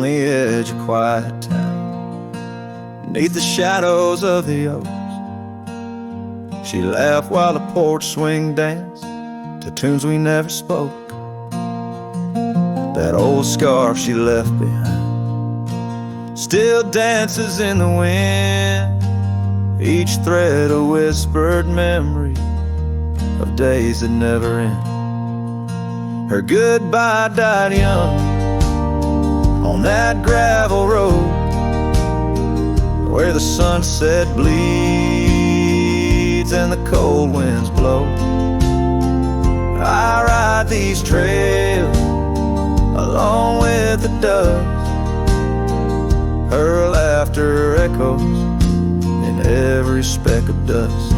on the edge of quiet town, beneath the shadows of the oaks. She laughed while the porch swing danced to tunes we never spoke. That old scarf she left behind still dances in the wind, each thread a whispered memory of days that never end. Her goodbye died young on that gravel road where the sunset bleeds and the cold winds blow. I ride these trails along with the doves. Her laughter echoes in every speck of dust.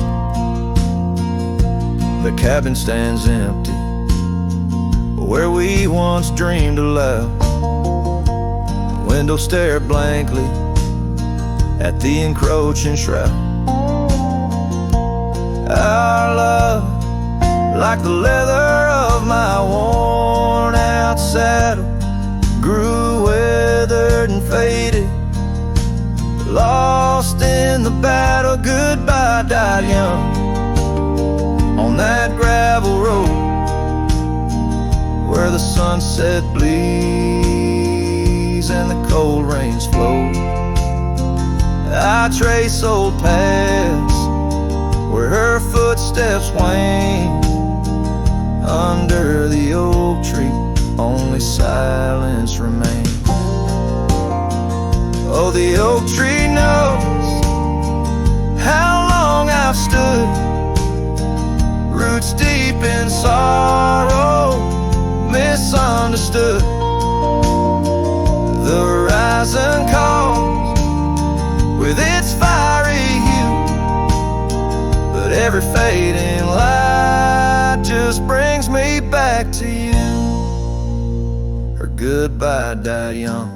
The cabin stands empty where we once dreamed aloud. The window stared blankly at the encroaching shroud. Our love, like the leather of my worn out saddle, grew weathered and faded, lost in the battle. Goodbye died young on that gravel road where the sunset bleeds and the cold rains flow. I trace old paths where her footsteps wane. Under the oak tree only silence remains. Oh, the oak tree knows how long I've stood, roots deep in sorrow, misunderstood. The horizon calls with its fiery hue, but every fading light just brings me back to you. Her goodbye died young,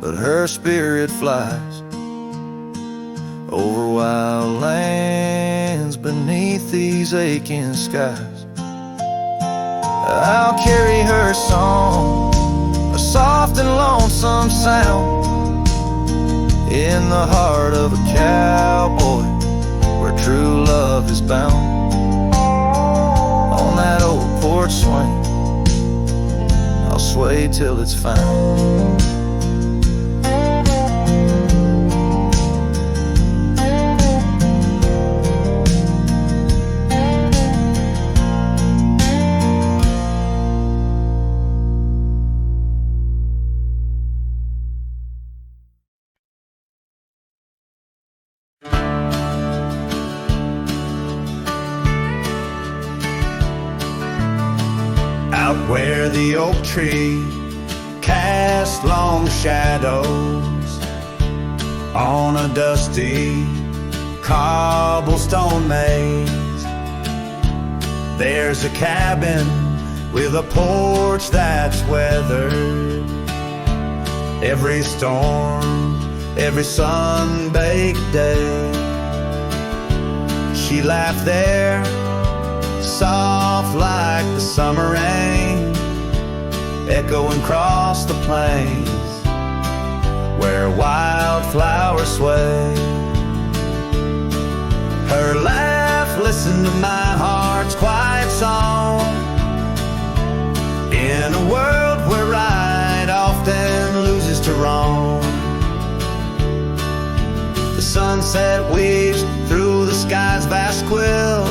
but her spirit flies over wild lands beneath these aching skies. I'll carry her song, a soft and lonesome sound, in the heart of a cowboy where true love is bound. On that old porch swing I'll sway till it's found. Where the oak tree cast long shadows on a dusty cobblestone maze, there's a cabin with a porch that's weathered every storm, every sun-baked day. She laughed there, soft like the summer rain, echoing across the plains where wildflowers sway. Her laugh listened to my heart's quiet song, in a world where right often loses to wrong. The sunset weaves through the sky's vast quilt.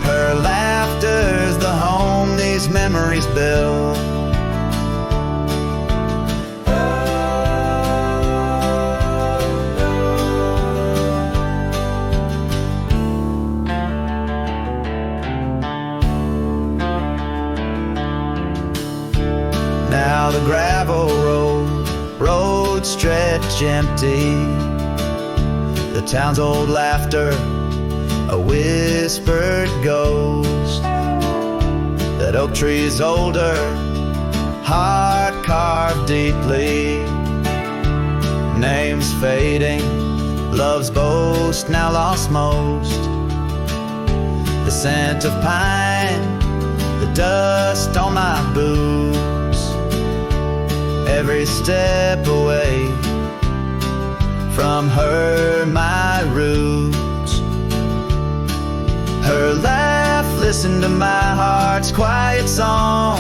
Her laughter's the home these memories build. Now the gravel roads stretch empty, the town's old laughter a whispered ghost. That oak tree's older, heart carved deeply, names fading, love's boast now lost most. The scent of pine, the dust on my boots, every step away from her, my roots. Her laugh, listen to my heart's quiet song.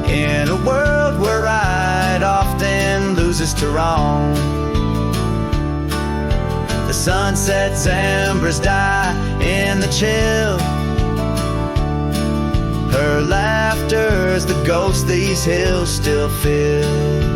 In a world where right often loses to wrong, the sunset's embers die in the chill. Her laughter's the ghost these hills still fill.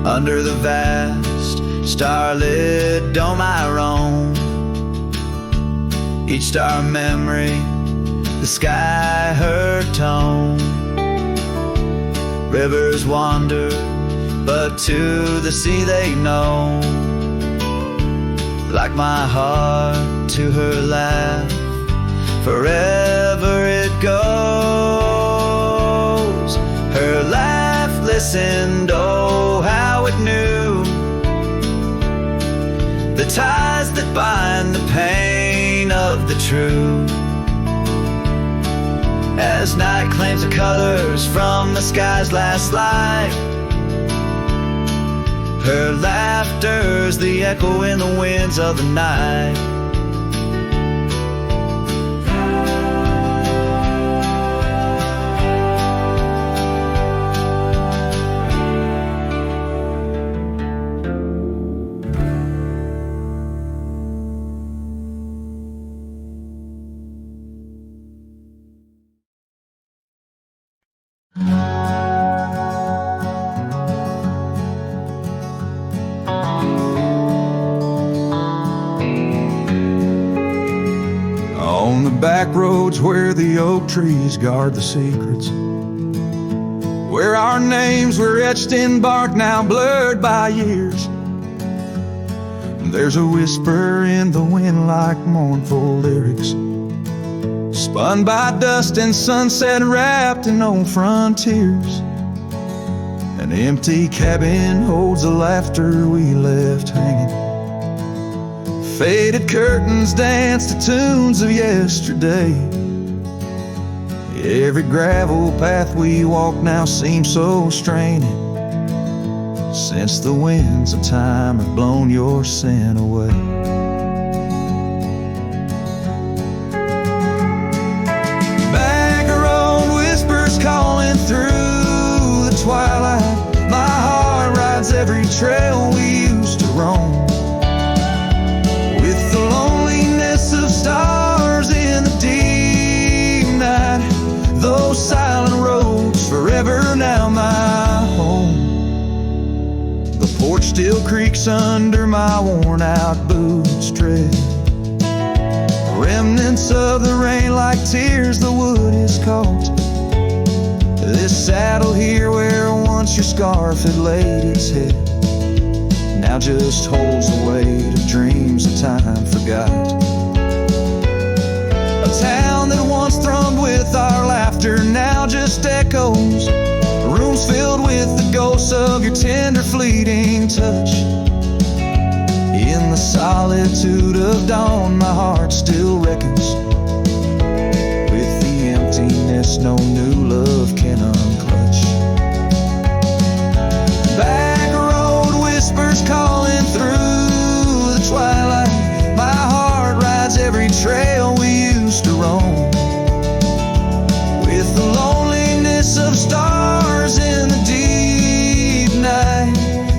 Under the vast starlit dome I roam, each star memory, the sky her tone. Rivers wander, but to the sea they know. Like my heart to her laugh, forever it goes. Her laugh listened, oh how it knew the ties that bind the pain of the true. As night claims the colors from the sky's last light, her laughter's the echo in the winds of the night. On the back roads where the oak trees guard the secrets, where our names were etched in bark now blurred by years, there's a whisper in the wind like mournful lyrics, spun by dust and sunset wrapped in old frontiers. An empty cabin holds the laughter we left hanging. Faded curtains dance to tunes of yesterday. Every gravel path we walk now seems so straining, since the winds of time have blown your sin away. Back road whispers calling through the twilight. My heart rides every trail we used to roam, with the loneliness of stars in the deep night. Those silent roads forever now my home. The porch still creaks under my worn out boots tread. Remnants of the rain like tears the wood is caught. This saddle here where once your scarf had laid its head now just holds the weight of dreams that time forgot. A town that once thrummed with our laughter now just echoes. Rooms filled with the ghosts of your tender fleeting touch. In the solitude of dawn my heart still reckons with the emptiness no new love can unclutch. Back road whispers calling through the twilight. My heart rides every trail we used to roam, with the loneliness of stars in the deep night.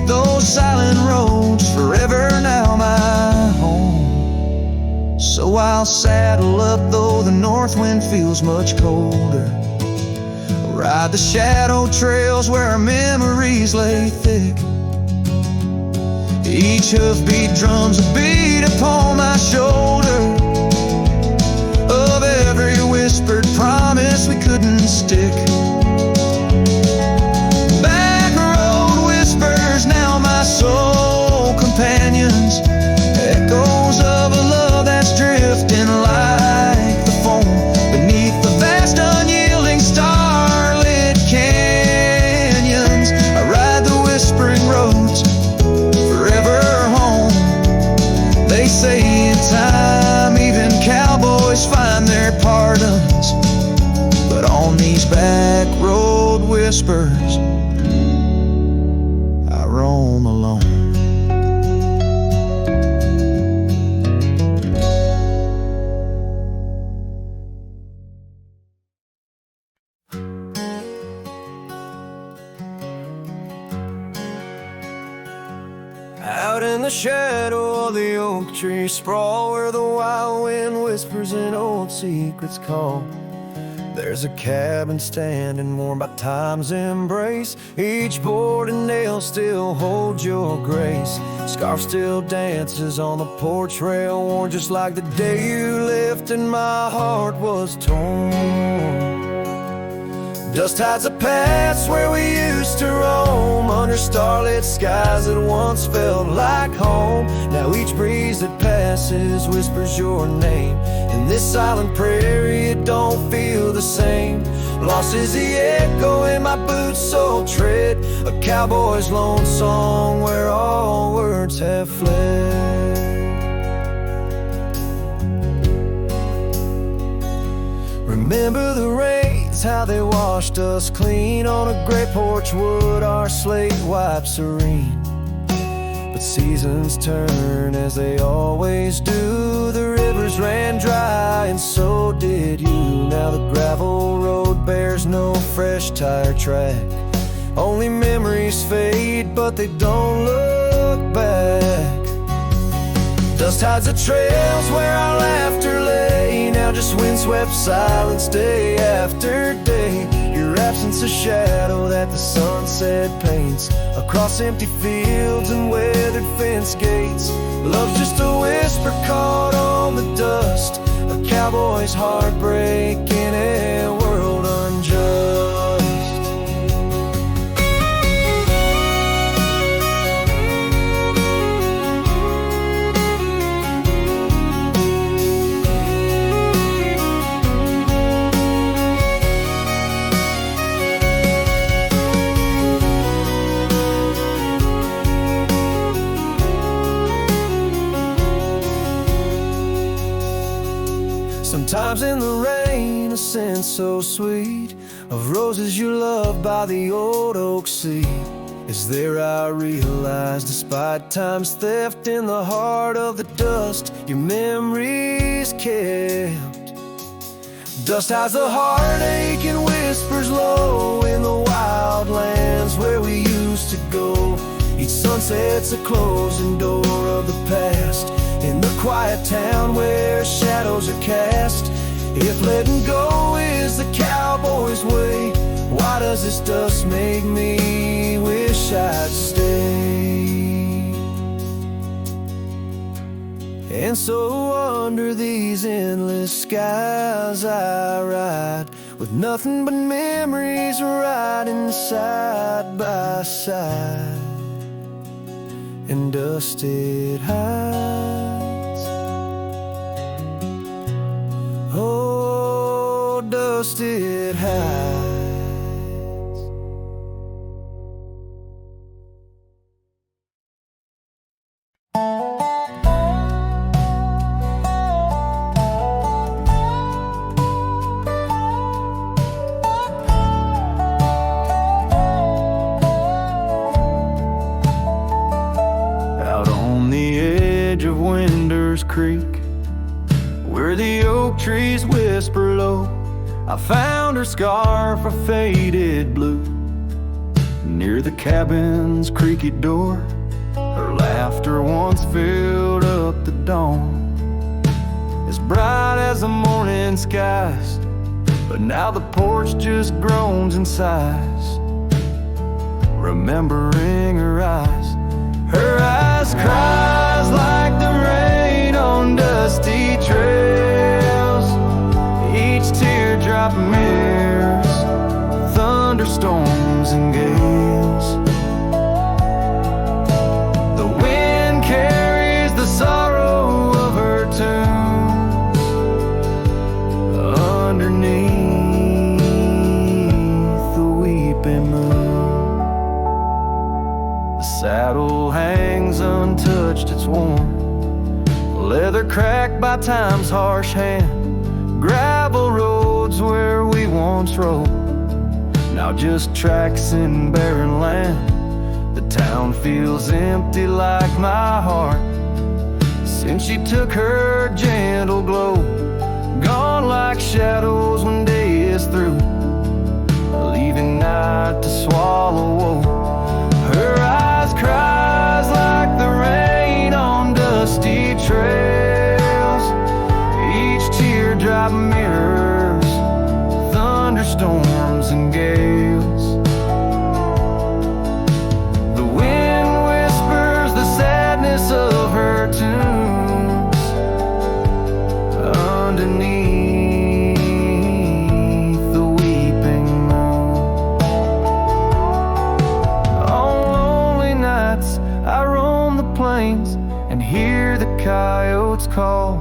Those silent roads forever now my home. So I'll saddle up though the north wind feels much colder, ride the shadow trails where our memories lay thick. Each hoofbeat drums a beat upon my shoulder of every whispered promise we couldn't stick. Back road whispers now my soul companions, echoes of a love that's drifting like the foam beneath the vast unyielding starlit canyons. whispers, I roam alone. Out in the shadow of the oak tree sprawl, where the wild wind whispers and old secrets call. There's a cabin standing warm by time's embrace. Each board and nail still holds your grace. Scarf still dances on the porch rail, worn just like the day you left and my heart was torn. Dust hides the past where we used to roam, under starlit skies that once felt like home. Now each breeze that passes whispers your name. In this silent prairie it don't feel the same. Lost is the echo in my boots' sole tread, a cowboy's lone song where all words have fled. Remember the rains, how they washed us clean on a gray porch wood, our slate white serene. But seasons turn as they always do. The rivers ran dry and so did you. Now the gravel road bears no fresh tire track. Only memories fade, but they don't look back. Dust hides the trails where our laughter lay. Now just windswept silence day after day. Your absence a shadow that the sunset paints across empty fields and weathered fence gates. Love's just a whisper caught on the dust, a cowboy's heartbreak in a world unjust. Sometimes in the rain, a scent so sweet of roses you love by the old oak seat is there. I realize, despite time's theft, in the heart of the dust, your memories kept. Dust hides the heartache and whispers low in the wild lands where we used to go. Each sunset's a closing door of the past, in the quiet town where shadows are cast. If letting go is the cowboy's way, why does this dust make me wish I'd stay? And so under these endless skies I ride, with nothing but memories riding side by side. And dust it hides, oh, dust it hides. Creek, where the oak trees whisper low, I found her scarf, a faded blue, near the cabin's creaky door. Her laughter once filled up the dawn, as bright as the morning skies, but now the porch just groans and sighs, remembering her eyes. Her eyes cries like the rain on dusty trails. Each teardrop mirrors thunderstorms and gales. The wind carries the sorrow of her tunes underneath the weeping moon. The saddle hangs untouched, it's warm, leather cracked by time's harsh hand. Gravel roads where we once rode, now just tracks in barren land. The town feels empty like my heart since she took her gentle glow. Gone like shadows when day is through, leaving night to swallow woe. Her eyes cries like the rain on dusty trails. Each teardrop mirrors thunderstorms and gales. The wind whispers the sadness of her tunes underneath the weeping moon. On lonely nights I roam the plains and hear the coyotes call.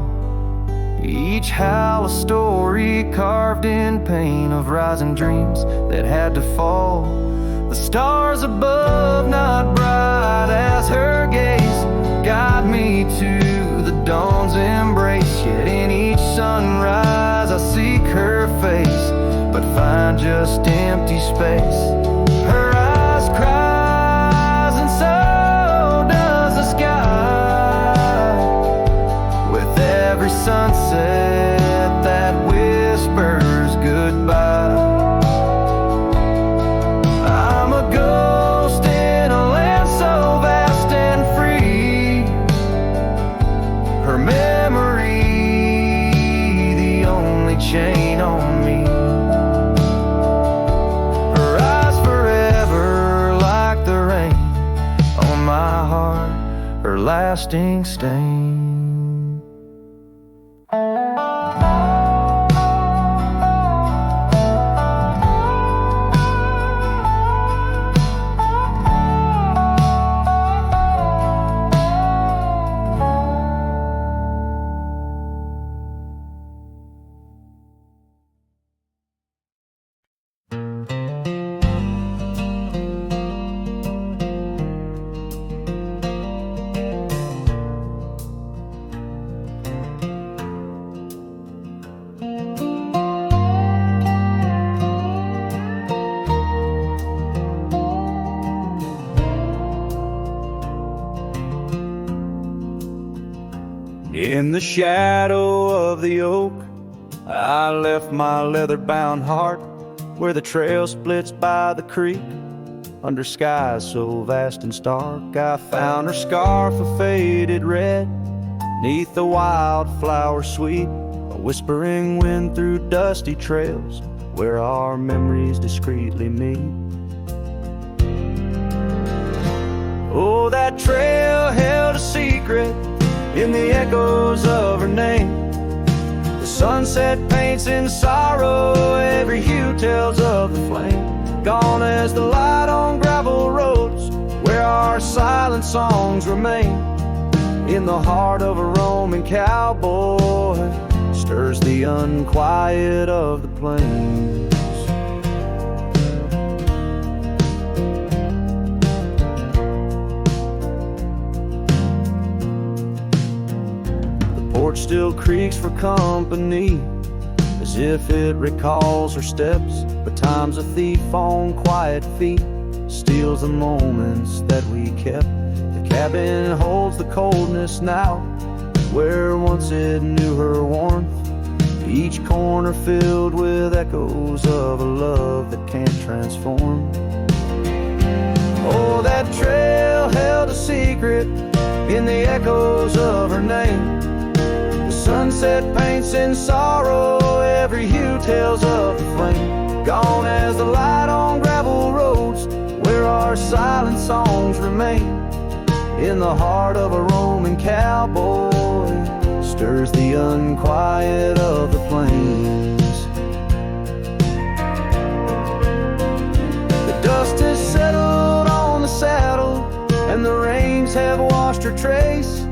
Each howl a story carved in pain of rising dreams that had to fall. The stars above, not bright as her gaze, guide me to the dawn's embrace. Yet in each sunrise I seek her face, but find just empty space. Her eyes cries and so does the sky, with every sunset that whispers goodbye. I'm a ghost in a land so vast and free, her memory the only chain on me. Her eyes forever like the rain on my heart, her lasting stain. In the shadow of the oak, I left my leather-bound heart where the trail splits by the creek. Under skies so vast and stark, I found her scarf of faded red. Neath the wildflower sweet, a whispering wind through dusty trails where our memories discreetly meet. Oh, that trail held a secret in the echoes of her name. The sunset paints in sorrow, every hue tells of the flame. Gone as the light on gravel roads where our silent songs remain. In the heart of a roaming cowboy stirs the unquiet of the plains. Still creaks for company, as if it recalls her steps. But time's a thief on quiet feet, steals the moments that we kept. The cabin holds the coldness now, where once it knew her warmth. Each corner filled with echoes of a love that can't transform. Oh, that trail held a secret in the echoes of her name. Sunset paints in sorrow, every hue tells of the flame. Gone as the light on gravel roads where our silent songs remain. In the heart of a roaming cowboy stirs the unquiet of the plains. The dust has settled on the saddle and the rains have washed her trace,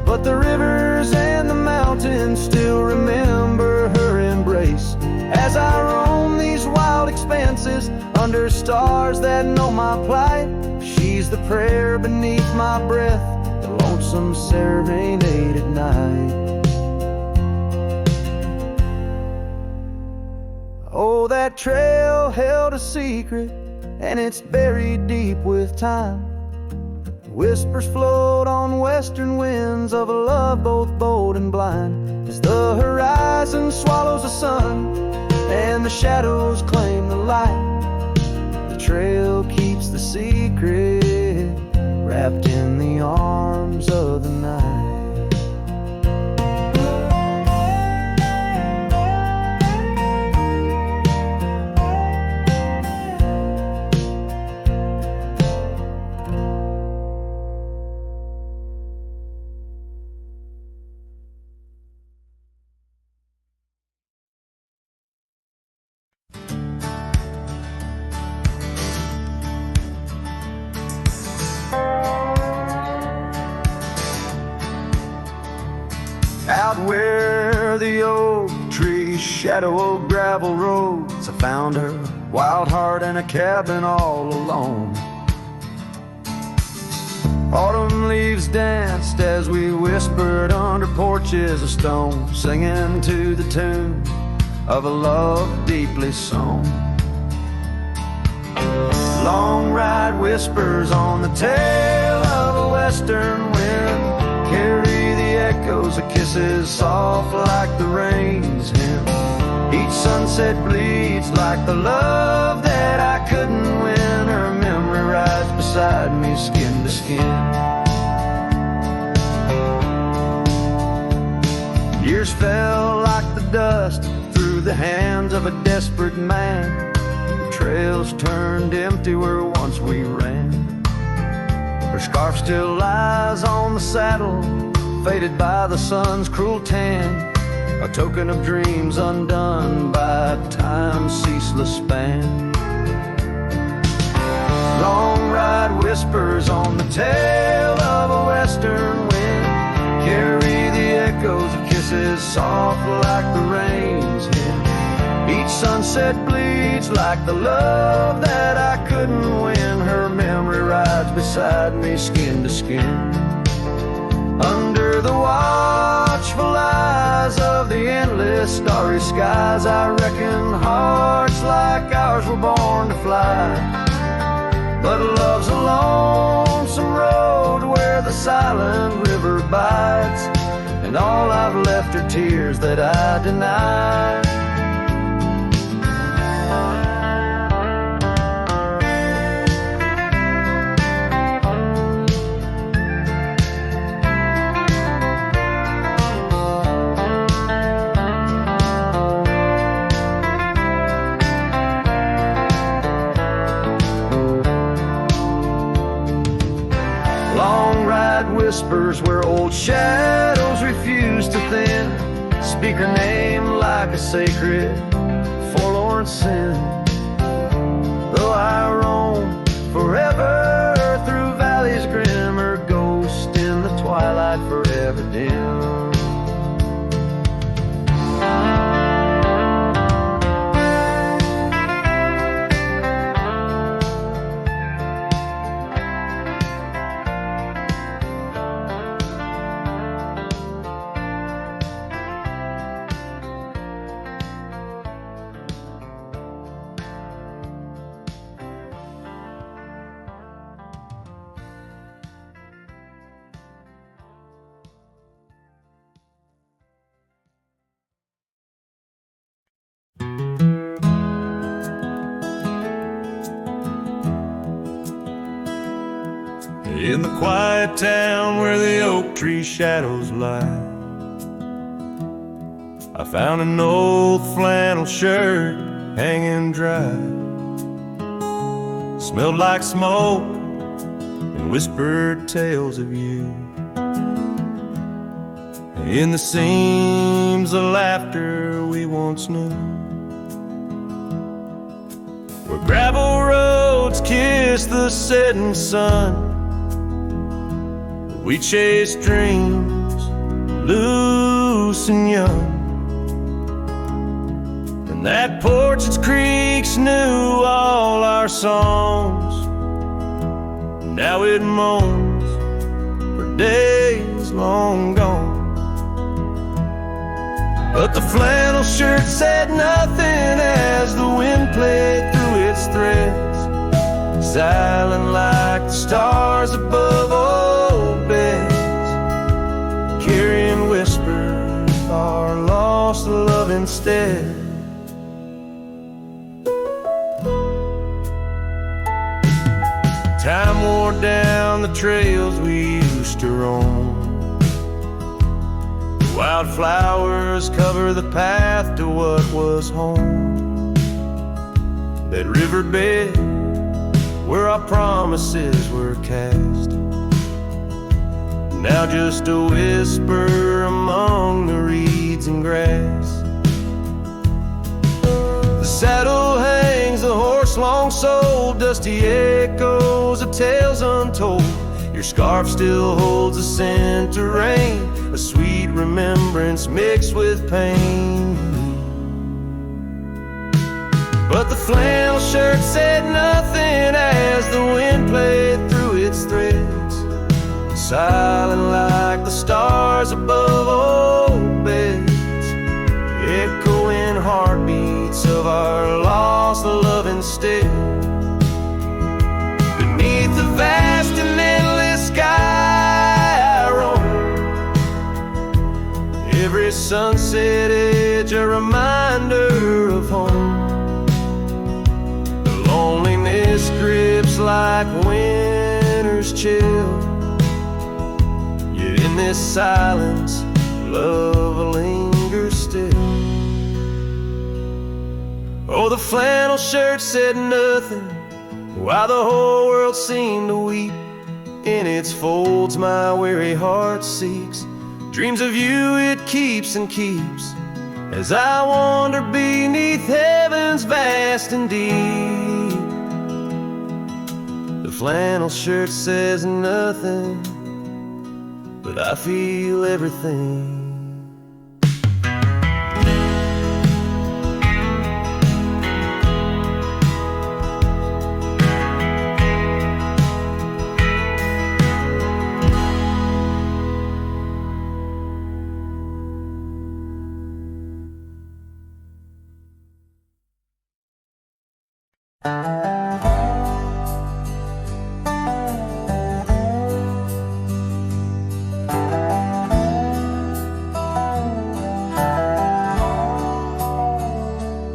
but the rivers and the mountains still remember her embrace. As I roam these wild expanses under stars that know my plight, she's the prayer beneath my breath, the lonesome serenade at night. Oh, that that trail held a secret, and it's buried deep with time. Whispers float on western winds of a love both bold and blind, as the horizon swallows the sun and the shadows claim the light. The trail keeps the secret wrapped in the arms of the night. Out where the oak trees shadow gravel roads, I found her, wild heart in a cabin all alone. Autumn leaves danced as we whispered under porches of stone, singing to the tune of a love deeply sown. Long ride whispers on the tail of a western wind carry the echoes of kisses soft like the rain's hymn. Each sunset bleeds like the love that I couldn't win. Her memory rides beside me, skin to skin. Years fell like the dust through the hands of a desperate man. The trails turned empty where once we ran. Her scarf still lies on the saddle, faded by the sun's cruel tan, a token of dreams undone by time's ceaseless span. Long ride whispers on the tail of a western wind carry the echoes of kisses soft like the rain's hymn. Each sunset bleeds like the love that I couldn't win. Her memory rides beside me, skin to skin. Under the watchful eyes of the endless starry skies, I reckon hearts like ours were born to fly. But love's a lonesome road where the silent river bites, and all I've left are tears that I denied. Whispers where old shadows refuse to thin, speak her name like a sacred, forlorn sin. Though I roam forever through valleys grim, her ghost in the twilight forever dim. In the quiet town where the oak tree shadows lie, I found an old flannel shirt hanging dry. Smelled like smoke and whispered tales of you. In the seams of laughter we once knew, where gravel roads kiss the setting sun, we chased dreams loose and young. And that porch its creaks knew all our songs. Now it moans for days long gone. But the flannel flannel shirt said nothing as the wind played through its threads, silent like the stars above old beds, carrying whispers of our lost love instead. Time wore down the trails we used to roam. Wildflowers cover the path to what was home. That riverbed where our promises were cast, now just a whisper among the reeds and grass. The saddle hangs, the horse long sold, dusty echoes of tales untold. Your scarf still holds a scent of rain, a sweet remembrance mixed with pain. But the flannel shirt said nothing as the wind played through its threads, silent like the stars above old beds, echoing heartbeats of our lost love instead. Beneath the vast and endless sky I roam, every sunset edge a reminder of home. The loneliness grips like winter's chill, yet in this silence love lingers still. Oh, the flannel shirt said nothing while the whole world seemed to weep. In its folds my weary heart seeks, dreams of you it keeps and keeps, as I wander beneath heaven's vast and deep. The flannel shirt says nothing, but I feel everything.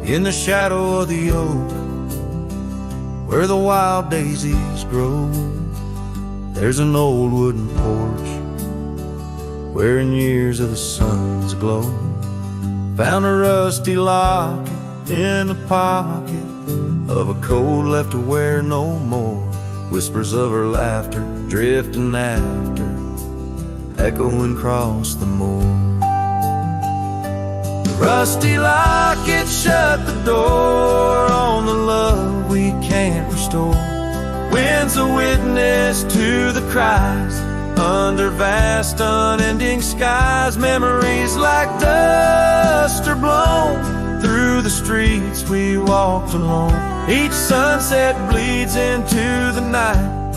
In the shadow of the oak, where the wild daisies grow, there's an old wooden porch, wearing years of the sun's glow. Found a rusty locket in the pocket of a coat left to wear no more. Whispers of her laughter drifting after, echoing across the moor. Rusty locket shut the door on the love we can't restore. Wind's a witness to the cries under vast unending skies. Memories like dust are blown through the streets we walked alone. Each sunset bleeds into the night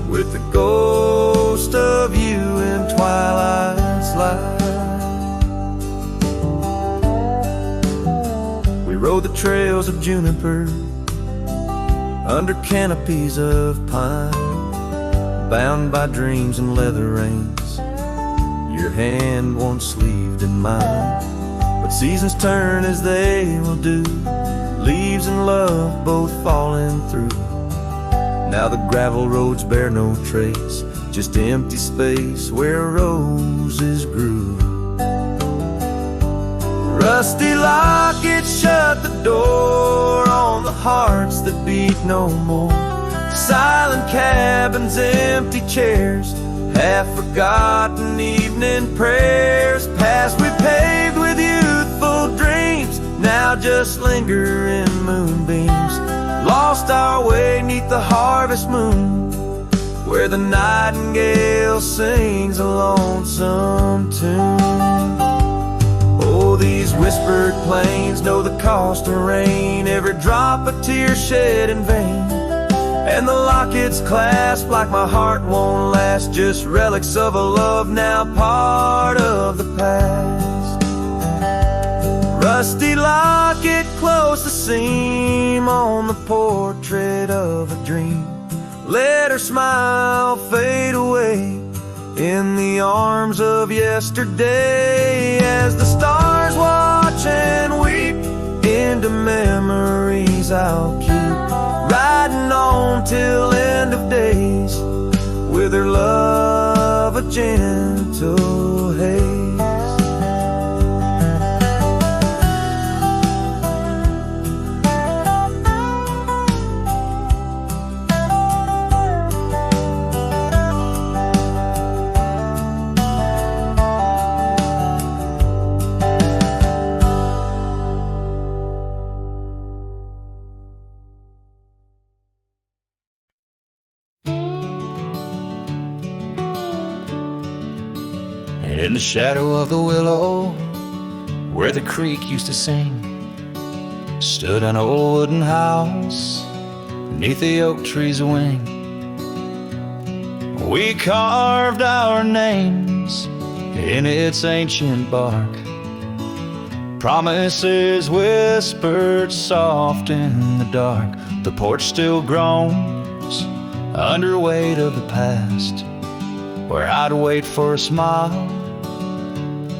with the ghost of you in twilight's light. We rode the trails of juniper under canopies of pine, bound by dreams and leather reins, your hand once sleeved in mine. But seasons turn as they will do, leaves and love both falling through. Now the gravel roads bear no trace, just empty space where roses grew. Rusty locket shut the door on the hearts that beat no more. Silent cabins, empty chairs, half-forgotten evening prayers. Past we paved with youthful dreams, now just linger in moonbeams. Lost our way neath the harvest moon, where the nightingale sings a lonesome tune. Oh, these whispered plains know the cost of rain, every drop a tear shed in vain. And the locket's clasp like my heart won't last, just relics of a love now part of the past. rusty locket closed the seam on the portrait of a dream. Let her smile fade away in the arms of yesterday, as the stars watch and weep into memories I'll keep, riding on till end of days with her love a gentle haze. In the shadow of the willow, where the creek used to sing, stood an old wooden house beneath the oak tree's wing. We carved our names in its ancient bark, promises whispered soft in the dark. The porch still groans under weight of the past, where I'd wait for a smile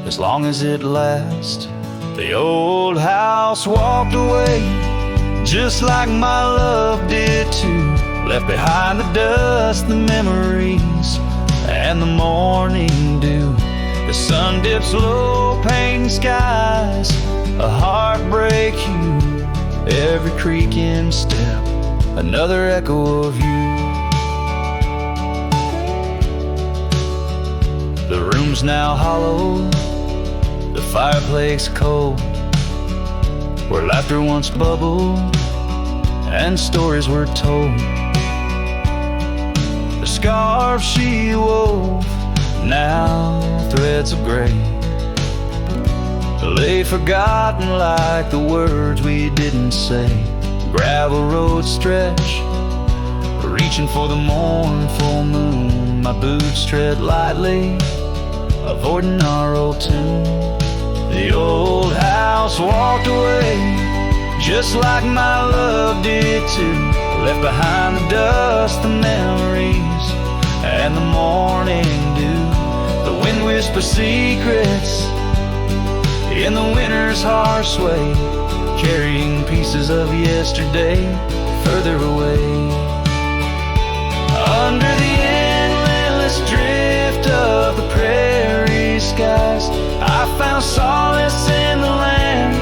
as long as it lasts. The old house walked away just like my love did too, left behind the dust, the memories, and the morning dew. The sun dips low, painting skies a heartbreak hue. Every creaking step, another echo of you. The room's now hollow, the fireplace cold, where laughter once bubbled and stories were told. The scarf she wove, now threads of gray, lay forgotten like the words we didn't say. Gravel roads stretch, reaching for the mournful moon. My boots tread lightly, avoiding our old tune. The old house walked away just like my love did too, left behind the dust, the memories, and the morning dew. The wind whispers secrets in the winter's harsh sway, carrying pieces of yesterday further away. Under the endless drift of the prairie skies, I found solace in the land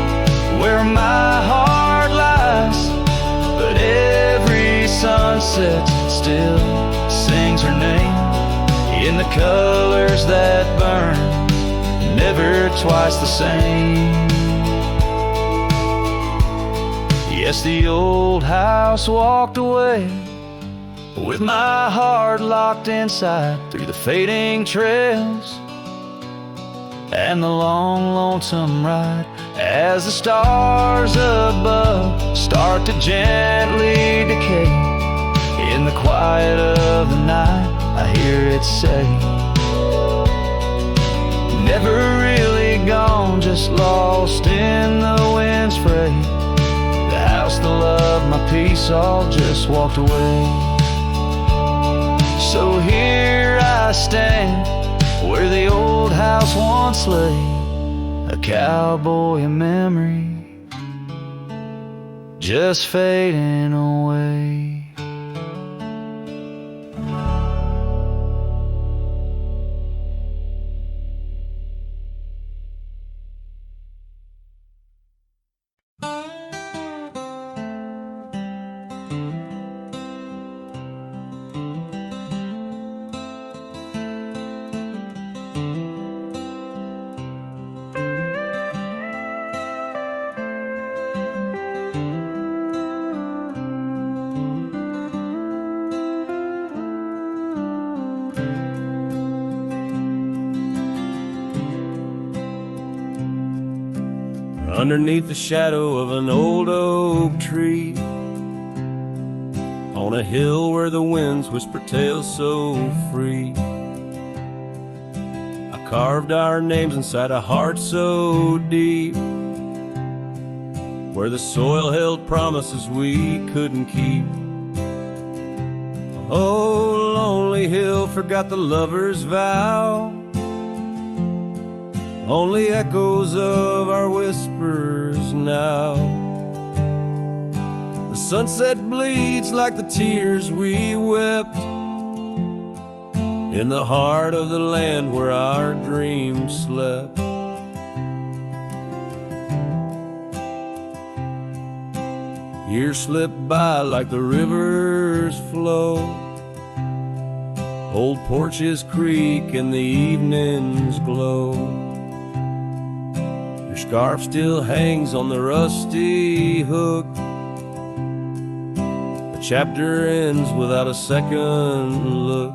where my heart lies. But every sunset still sings her name in the colors that burn, never twice the same. Yes, the old house walked away with my heart locked inside, through the fading trails and the long, lonesome ride, as the stars above start to gently decay. In the quiet of the night, I hear it say, never really gone, just lost in the wind's fray. The house, the love, my peace, all just walked away. So here I stand, where the old house once lay, a cowboy in memory, just fading away. Underneath the shadow of an old oak tree, on a hill where the winds whisper tales so free, I carved our names inside a heart so deep. where the soil held promises we couldn't keep. Oh, lonely hill forgot the lover's vow, only echoes of our whispers now. The sunset bleeds like the tears we wept in the heart of the land where our dreams slept. Years slip by like the rivers flow, old porches creak and the evenings glow. Your scarf still hangs on the rusty hook, the chapter ends without a second look.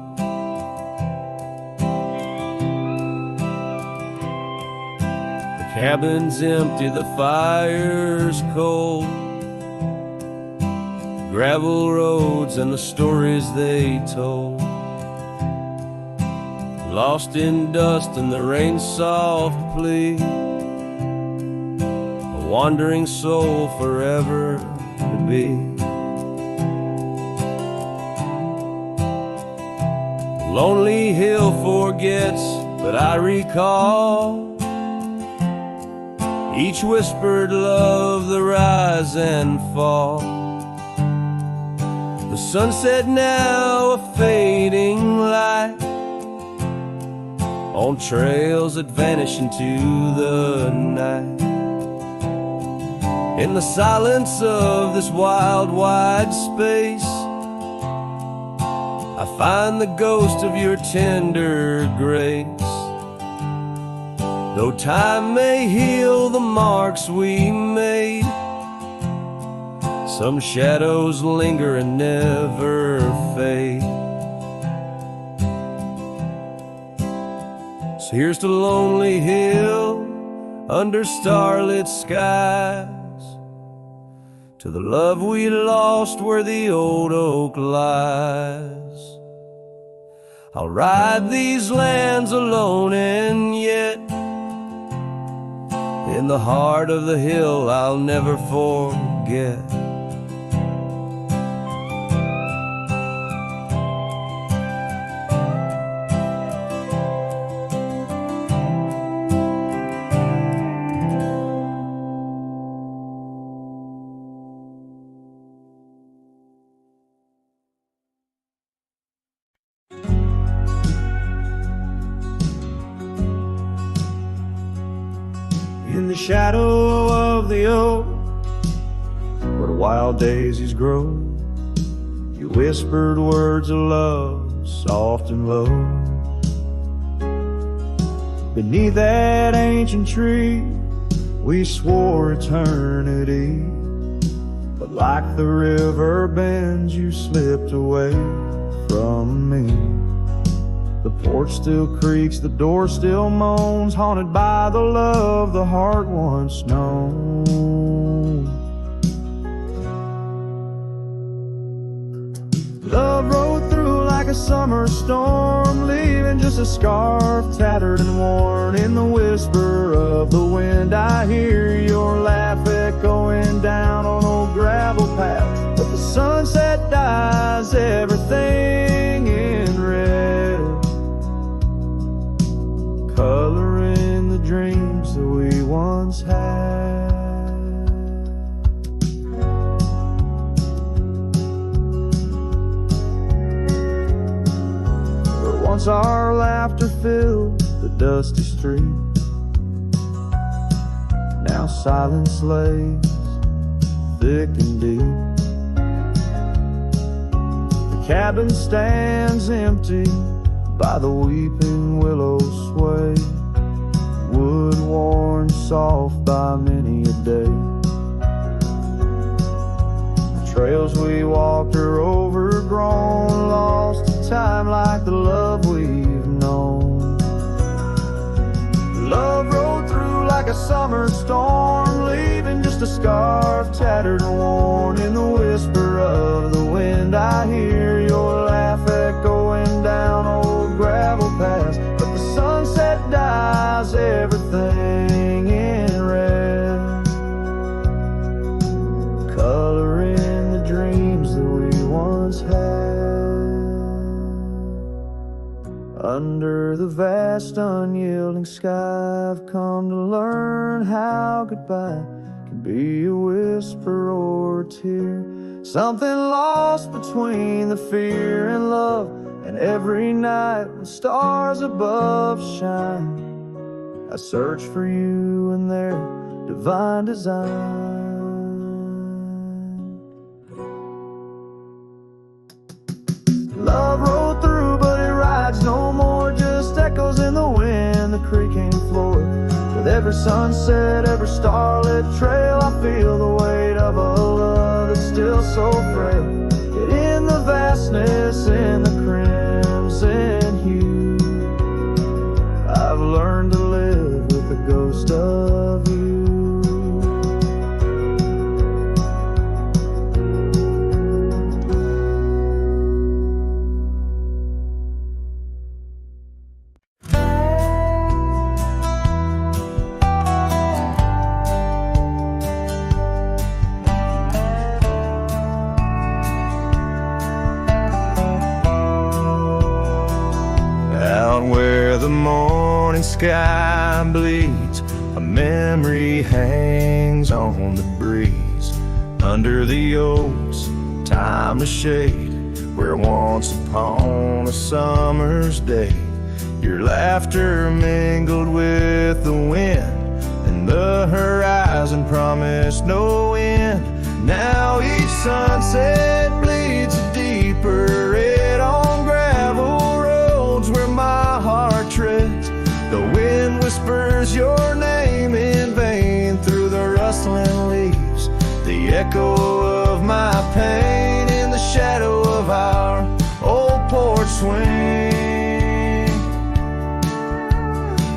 The cabin's empty, the fire's cold, gravel roads and the stories they told, lost in dust and the rain's soft plea, a wandering soul forever to be. Lonely hill forgets, but I recall each whispered love, the rise and fall. The sunset now a fading light on trails that vanish into the night. In the silence of this wild, wide space, I find the ghost of your tender grace. Though time may heal the marks we made, some shadows linger and never fade. So here's to Lonely Hill under starlit skies, to the love we lost where the old oak lies. I'll ride these lands alone, and yet in the heart of the hill I'll never forget. In the shadow of the oak, where the wild daisies grow, you whispered words of love, soft and low. Beneath that ancient tree, we swore eternity, but like the river bends, you slipped away from me. The porch still creaks, the door still moans, haunted by the love the heart once known. Love rode through like a summer storm, leaving just a scarf tattered and worn. In the whisper of the wind, I hear your laugh echoing down on old gravel paths. But the sunset dyes everything in red, coloring the dreams that we once had. Where once our laughter filled the dusty street, now silence lays thick and deep. The cabin stands empty by the weeping willow sway, wood worn soft by many a day. The trails we walked are overgrown, lost to time like the love we've known. Love rode through like a summer storm, leaving just a scarf tattered and worn. In the whisper of the wind, I hear your laugh echoing down old gravel paths. But the sunset dyes everything in red, vast unyielding sky, I've come to learn how goodbye can be a whisper or a tear. Something lost between the fear and love, and every night when stars above shine, I search for you in their divine design. Love rolled through, but it rides no more, just echoes in the wind, the creaking floor. With every sunset, every starlit trail, I feel the weight of a love that's still so frail. Yet in the vastness, in the crimson hue, I've learned to live with the ghost of you. Where the morning sky bleeds, a memory hangs on the breeze. Under the oaks, timeless shade, where once upon a summer's day, your laughter mingled with the wind, and the horizon promised no end. Now each sunset bleeds a deeper red on gravel roads where my heart treads. The wind whispers your name in vain through the rustling leaves, the echo of my pain in the shadow of our old porch swing.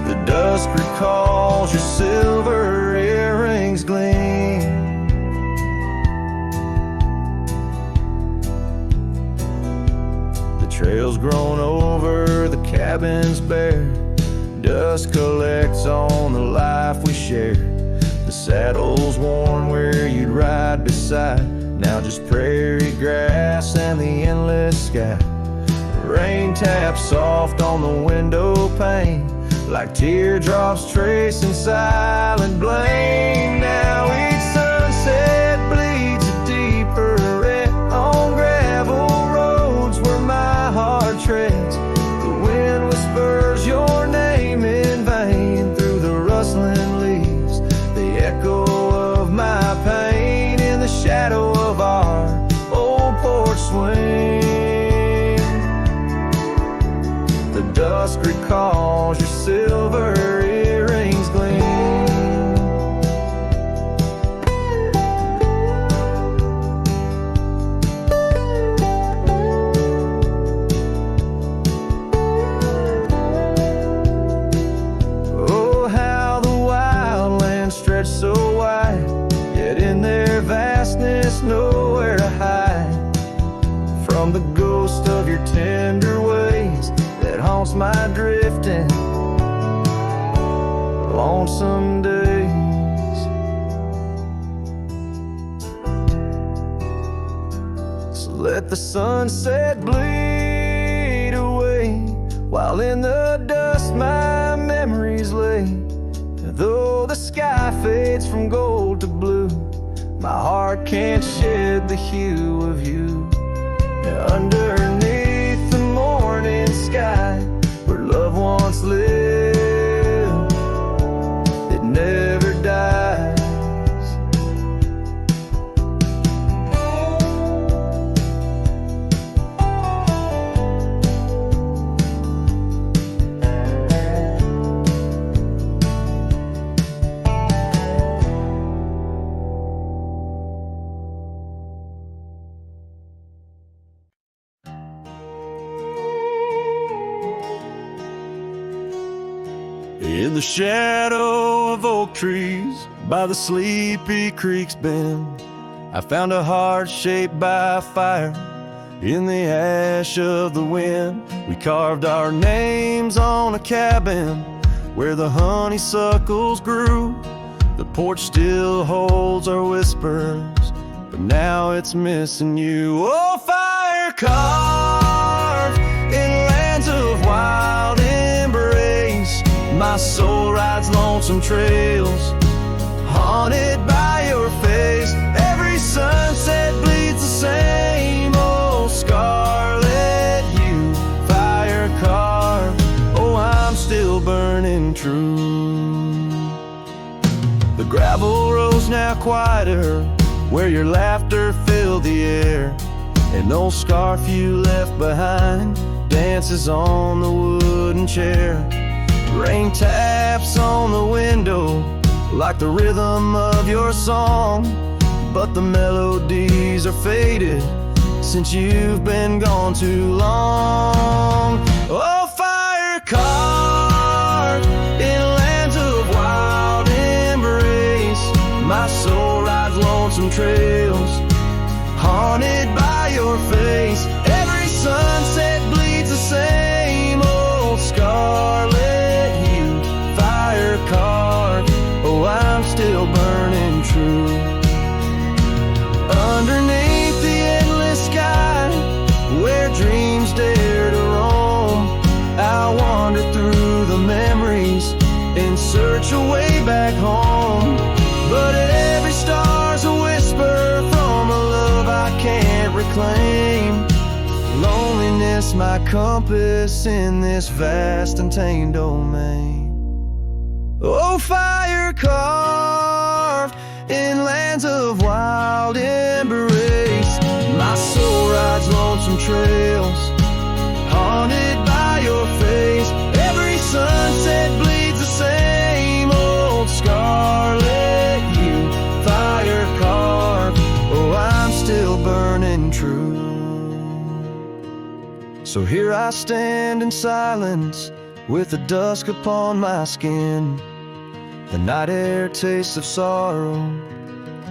The dusk recalls your silver earrings gleam. The trail's grown over, the cabin's bare, dust collects on the life we share. The saddle's worn where you'd ride beside, now just prairie grass and the endless sky. Rain taps soft on the window pane, like teardrops tracing silent blame. Now each sunset bleeds a deeper red on gravel roads where my heart treads. The wind whispers your name in vain through the rustling leaves, the echo of my pain in the shadow of our old porch swing. The dusk recalls your silver earrings gleam. Oh, how the wildlands stretch so wide, yet in their vastness nowhere to hide from the ghost of your tender ways that haunts my drifting lonesome days. So let the sunset bleed away, while in the dust my memories lay. Though the sky fades from gold to blue, my heart can't shed the hue of you. Underneath the morning sky, where love once lived, it never dies. In the shadow of oak trees by the sleepy creek's bend, I found a heart shaped by fire in the ash of the wind. We carved our names on a cabin where the honeysuckles grew. The porch still holds our whispers, but now it's missing you. Oh, fire carved in lands of wild embrace, My soul rides lonesome trails, haunted by your face. Every sunset bleeds the same old scarlet hue, fire carved. Oh, I'm still burning true. The gravel road's now quieter, where your laughter filled the air. An old scarf you left behind dances on the wooden chair. Rain taps on the window like the rhythm of your song, but the melodies are faded since you've been gone too long. Oh, fire carved in lands of wild embrace. My soul rides lonesome trails, haunted by your face. Every sunset bleeds the same old scarlet hue, fire carved. Oh, I'm still burning true. Underneath the endless sky, where dreams dare to roam, I'll wander through the memories in search of way back home. But every star's a whisper from a love I can't reclaim. Loneliness my compass in this vast and tame domain. Oh, fire carved in lands of wild embrace. My soul rides lonesome trails, haunted by your face. Every sunset bleeds the same old scarlet hue, fire carved. Oh, I'm still burning true. So here I stand in silence, with the dusk upon my skin. The night air tastes of sorrow,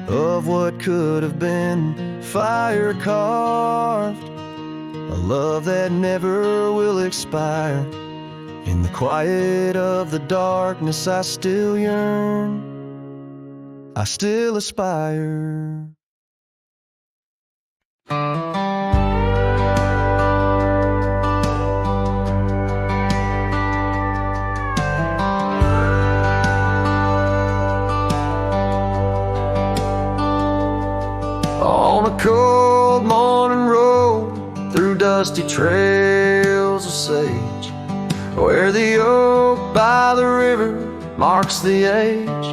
of what could have been. Fire carved, a love that never will expire. In the quiet of the darkness I still yearn, I still aspire. On a cold morning road, through dusty trails of sage, where the oak by the river marks the age.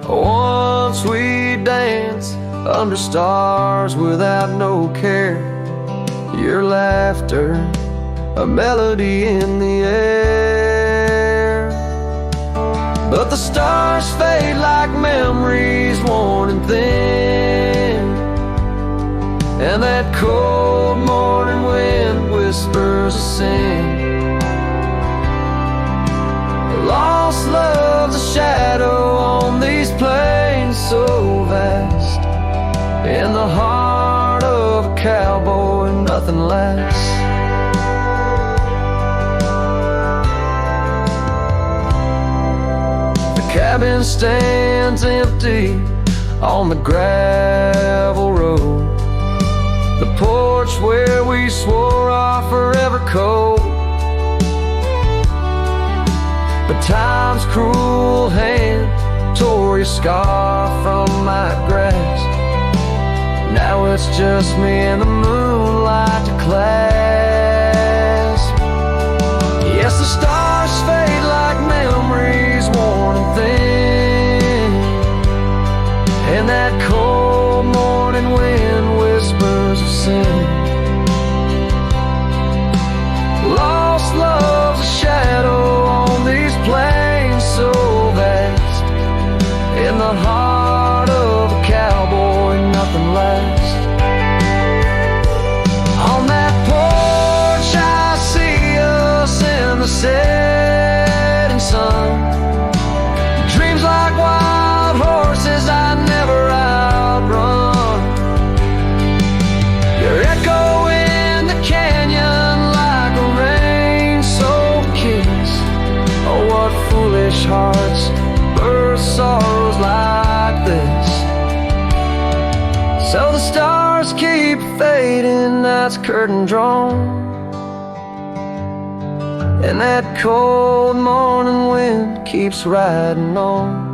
Once we danced under stars without no care, your laughter, a melody in the air. But the stars fade like memories worn and thin, and that cold morning wind whispers a sin. Lost love's a shadow on these plains so vast. In the heart of a cowboy, nothing lasts. Cabin stands empty on the gravel road, the porch where we swore our forever code. But time's cruel hand tore your scar from my grasp. Now it's just me and the moonlight to clasp. Yes, the stars fade like memories worn and thin, and that cold morning wind whispers of sin. Lost love's a shadow on these plains so vast. In the heart of a cowboy, nothing lasts. On that porch I see us in the setting sun. Dreams like wild horses I never outrun. Your echo in the canyon like a rain-soaked kiss. Oh, what foolish hearts birth sorrows like this. So the stars keep fading, night's curtain drawn. and that cold morning wind keeps riding on.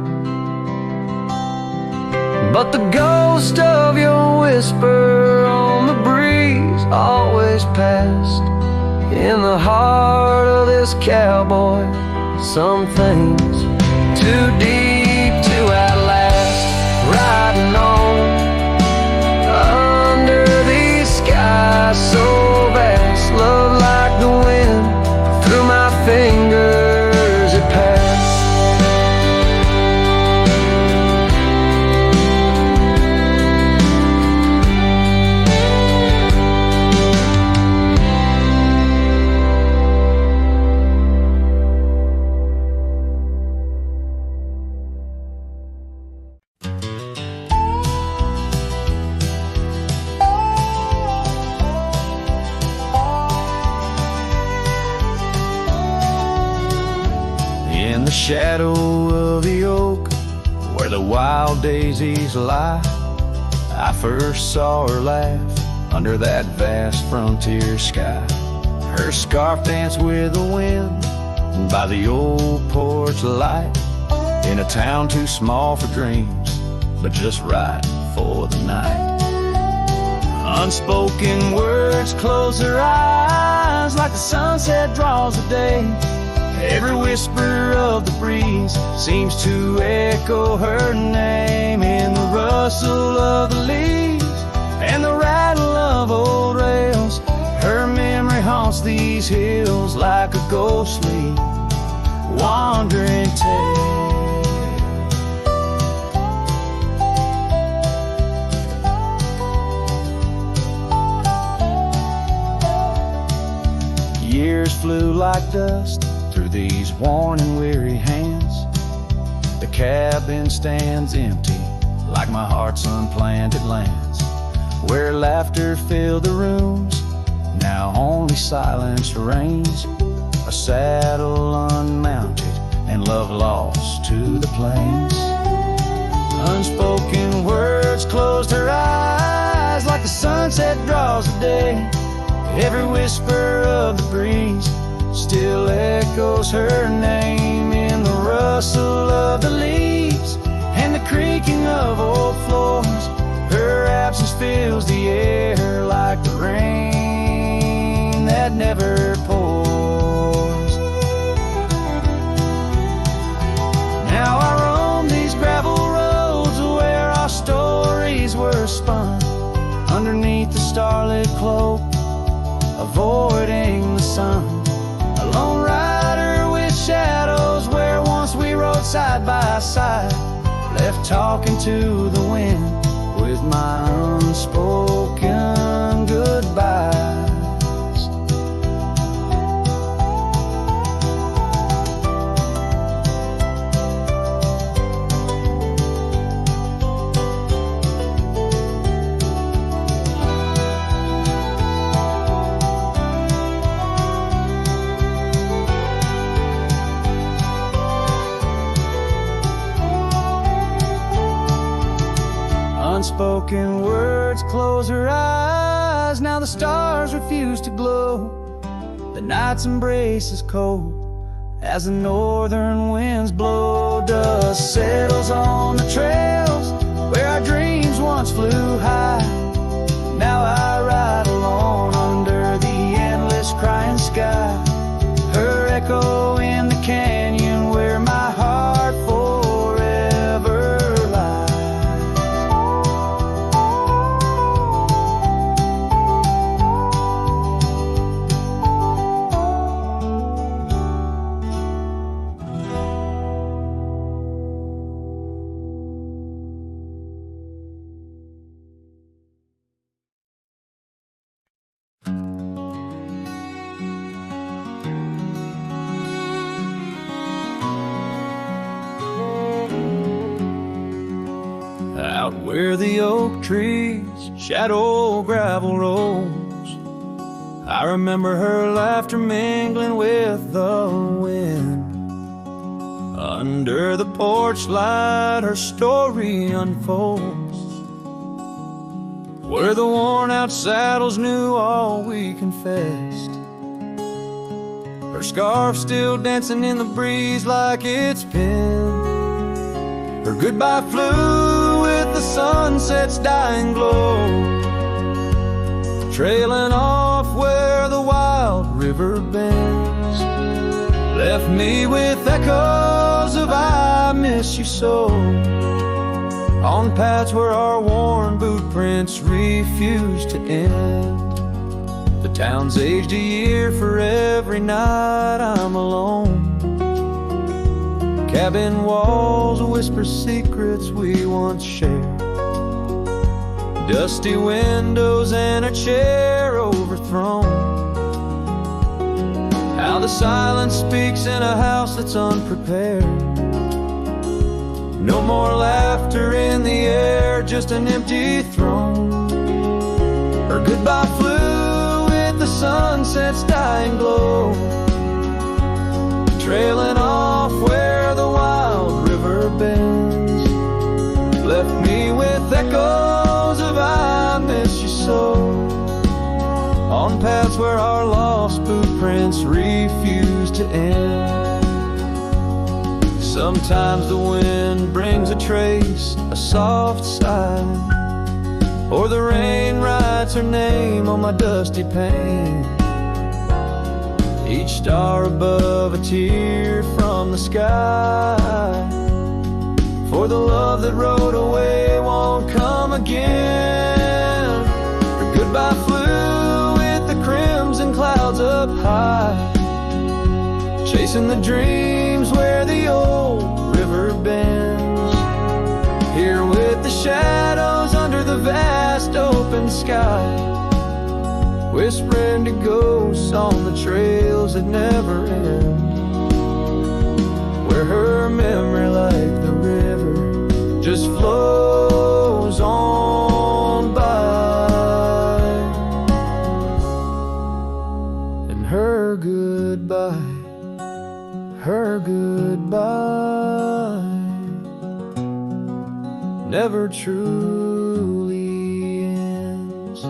But the ghost of your whisper on the breeze always passed. In the heart of this cowboy, some things too deep to outlast. Riding on under these skies so vast, love like the wind through my fingers it passed. In the shadow of the oak, where the wild daisies lie, I first saw her laugh under that vast frontier sky. Her scarf danced with the wind by the old porch light, in a town too small for dreams, but just right for the night. Unspoken words close her eyes like the sunset draws the day. Every whisper of the breeze seems to echo her name in the rustle of the leaves and the rattle of old rails. Her memory haunts these hills like a ghostly, wandering tale. Years flew like dust through these worn and weary hands. The cabin stands empty like my heart's unplanted lands, where laughter filled the rooms, now only silence reigns. A saddle unmounted and love lost to the plains. Unspoken words closed her eyes like the sunset draws the day. Every whisper of the breeze still echoes her name in the rustle of the leaves and the creaking of old floors. Her absence fills the air like the rain that never pours. Now I roam these gravel roads where our stories were spun, underneath the starlit cloak, avoiding the sun. A lone rider with shadows where once we rode side by side, left talking to the wind with my unspoken goodbyes. Unspoken words close her eyes, now the stars refuse to glow. The night's embrace is cold as the northern winds blow. Dust settles on the trails where our dreams once flew high. Now I ride alone under the endless crying sky. Her echo in the canyon where my heart forever lies. Out where the oak trees shadow gravel rolls, I remember her laughter mingling with the wind. Under the porch light her story unfolds, where the worn out saddles knew all we confessed. Her Her scarf still dancing in the breeze like it's been. Her goodbye flew with the sunset's dying glow, trailing off where the wild river bends. Left me with echoes of I miss you so, on paths where our worn boot prints refuse to end. The town's aged a year for every night I'm alone. Cabin walls whisper secrets we once shared. Dusty windows and a chair overthrown. How the silence speaks in a house that's unprepared. No more laughter in the air, just an empty throne. Her goodbye flew with the sunset's dying glow, trailing off where the wild river bends. Left me with echoes of I miss you so, on paths where our lost boot prints refuse to end. Sometimes the wind brings a trace, a soft sigh, or the rain writes her name on my dusty pane. Each star above a tear from the sky, for the love that rode away won't come again. Her goodbye flew with the crimson clouds up high, chasing the dreams where the old river bends. Here with the shadows under the vast open sky, whispering to ghosts on the trails that never end, where her memory like the river just flows on by. And her goodbye, her goodbye never truly ends.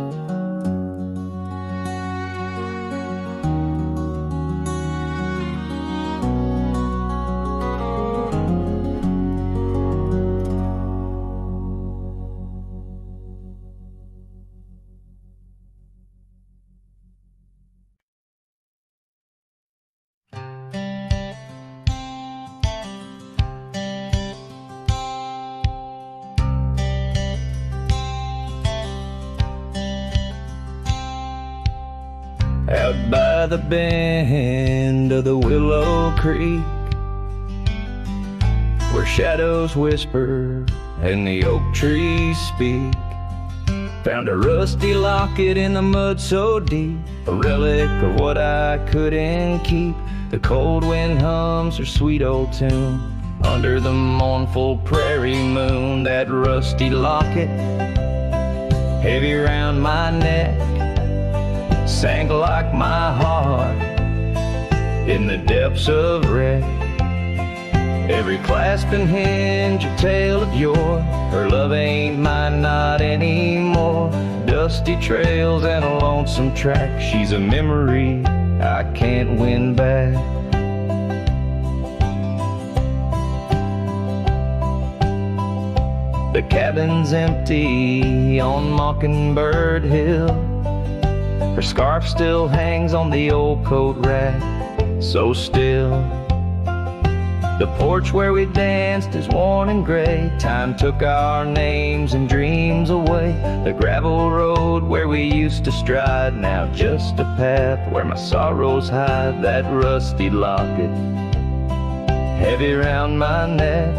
Out by the bend of the Willow Creek, where shadows whisper and the oak trees speak, found a rusty locket in the mud so deep, a relic of what I couldn't keep. The cold wind hums her sweet old tune under the mournful prairie moon. That rusty locket, heavy round my neck, sank like my heart in the depths of wreck. Every clasp and hinge a tale of yore. Her love ain't mine, not anymore. Dusty trails and a lonesome track. She's a memory I can't win back. The cabin's empty on Mockingbird Hill. Her scarf still hangs on the old coat rack, so still. The porch where we danced is worn and gray. Time took our names and dreams away. The gravel road where we used to stride, now just a path where my sorrows hide. That rusty locket, heavy round my neck,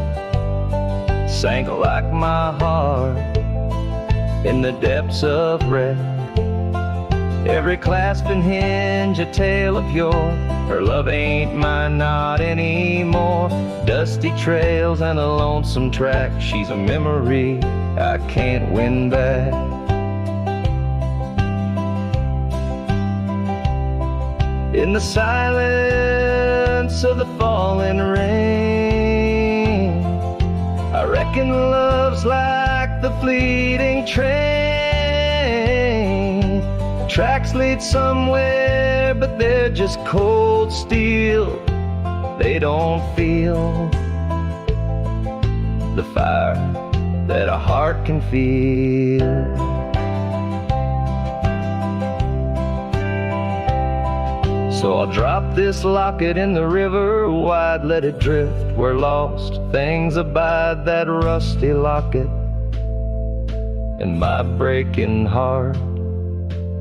sank like my heart in the depths of wreck. Every clasp and hinge a tale of yore. Her love ain't mine, not anymore. Dusty trails and a lonesome track. She's a memory I can't win back. In the silence of the falling rain, I reckon love's like the fleeting train, tracks lead somewhere, but they're just cold steel. They don't feel the fire that a heart can feel. So I'll drop this locket in the river wide, let it drift where lost things abide. That rusty locket and my breaking heart.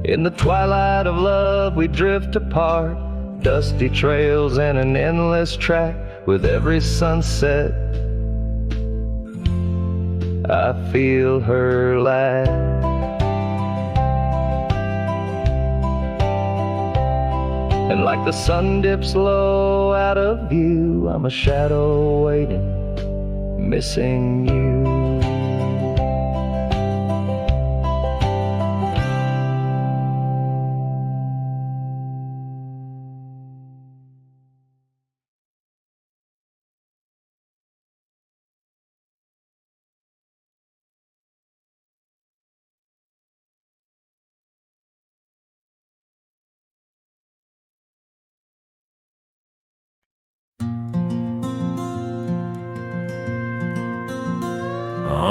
In the twilight of love we drift apart, dusty trails and an endless track. With every sunset I feel her laugh. And like the sun dips low out of view, I'm a shadow waiting, missing you.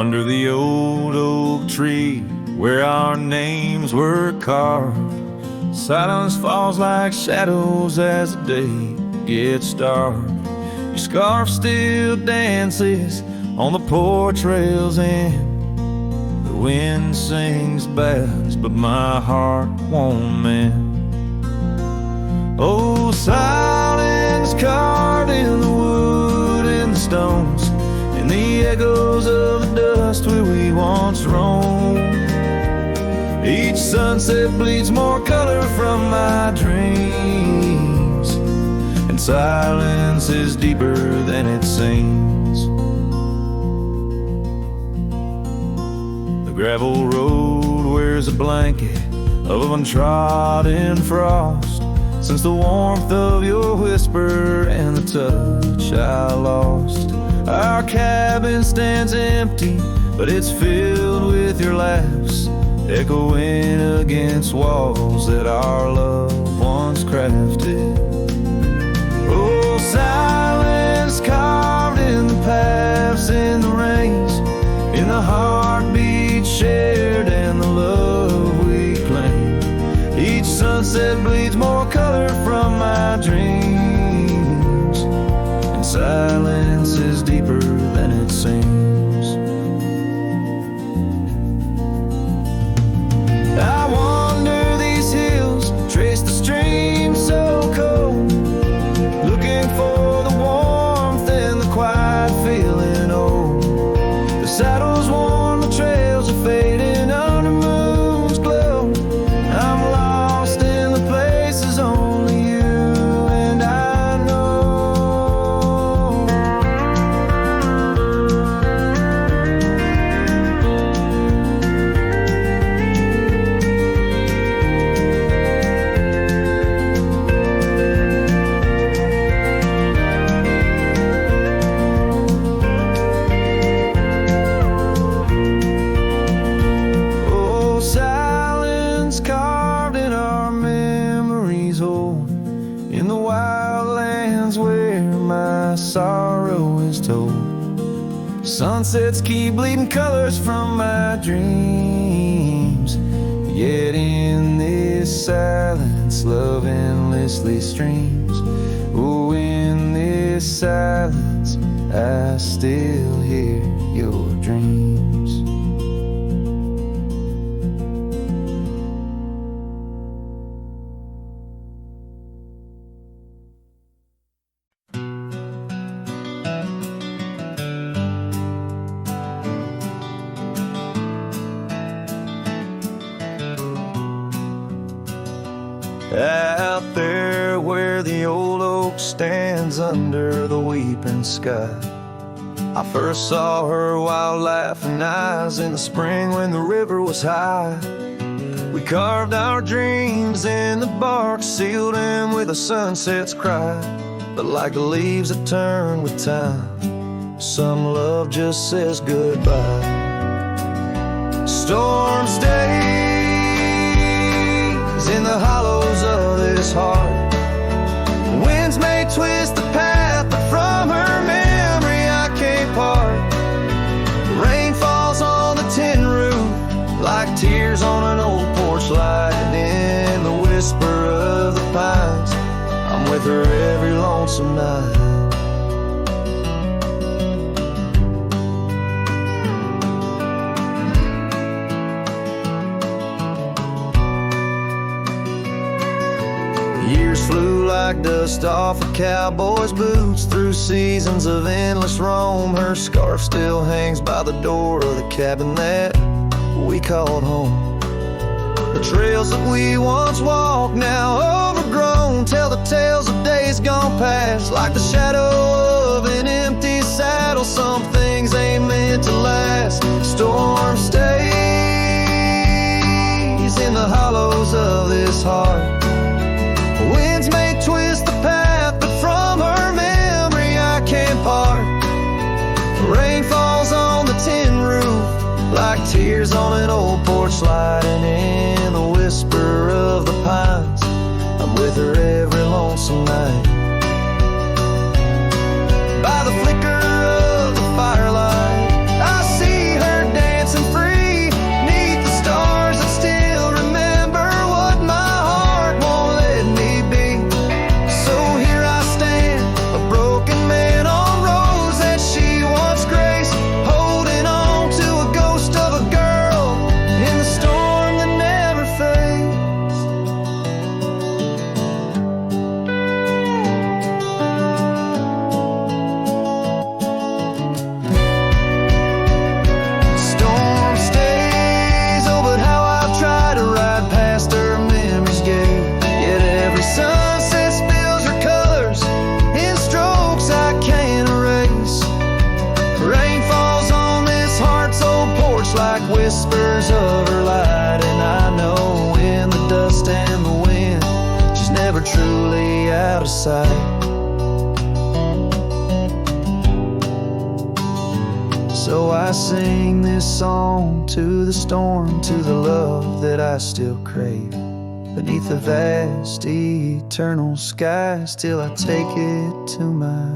Under the old oak tree where our names were carved, silence falls like shadows as the day gets dark. Your scarf still dances on the porch rails and the wind sings bass, but my heart won't mend. Oh, silence carved in the wood and the stones, and the echoes of the dust where we once roamed. Each sunset bleeds more color from my dreams, and silence is deeper than it seems. The gravel road wears a blanket of untrodden frost, since the warmth of your whisper and the touch I lost. Our cabin stands empty, but it's filled with your laughs, echoing against walls that our love once crafted. Oh, silence carved in the paths, in the rains, in the heartbeat shared and the love we claim. Each sunset bleeds more color from my dreams, and silence is deeper than it seems. I wander these hills, trace the stream so cold, looking for the warmth and the quiet feeling old. The saddle's worn, the trails are fading under moon's glow. I'm lost in the places only you and I know. Oh, silence carved in our memories old, in the wild lands where my sorrow is told. Sunsets keep bleeding colors from my dreams, yet in this silence love endlessly streams. Oh, in this silence I still hear your dreams. Out there where the old oak stands under the weeping sky, I first saw her wild laughing eyes in the spring when the river was high. We carved our dreams in the bark, sealed them with a sunset's cry. But like the leaves that turn with time, some love just says goodbye. Storms days in the hollows of this heart. Winds may twist the path, but from her memory I can't part. Rain falls on the tin roof like tears on an old porch light, and in the whisper of the pines I'm with her every lonesome night. Years flew like dust off a cowboy's boots, through seasons of endless roam. Her scarf still hangs by the door of the cabin that we called home. The trails that we once walked, now overgrown, tell the tales of days gone past, like the shadow of an empty saddle. Some things ain't meant to last. Storm stays in the hollows of this heart. Winds may twist the path, but from her memory I can't part. Rain falls on the tin roof like tears on an old porch light, and in the whisper of the pines I'm with her every lonesome night. By the flicker of the firelight I see her dancing free, 'neath the stars that still remember what my heart won't let me be. So here I stand, a broken man on roads that she once graced, holding on to a ghost of a girl in the storm that never fades. Storm stays, oh, but how I've tried to ride past her memory's gate. Yet every sunset spills her colors in strokes I can't erase. Rain falls on this heart's old porch like whispers of her light, and I know in the dust and the wind she's never truly out of sight. So I sing this song to the storm, to the love that I still crave. Beneath the vast eternal sky, still I take it to my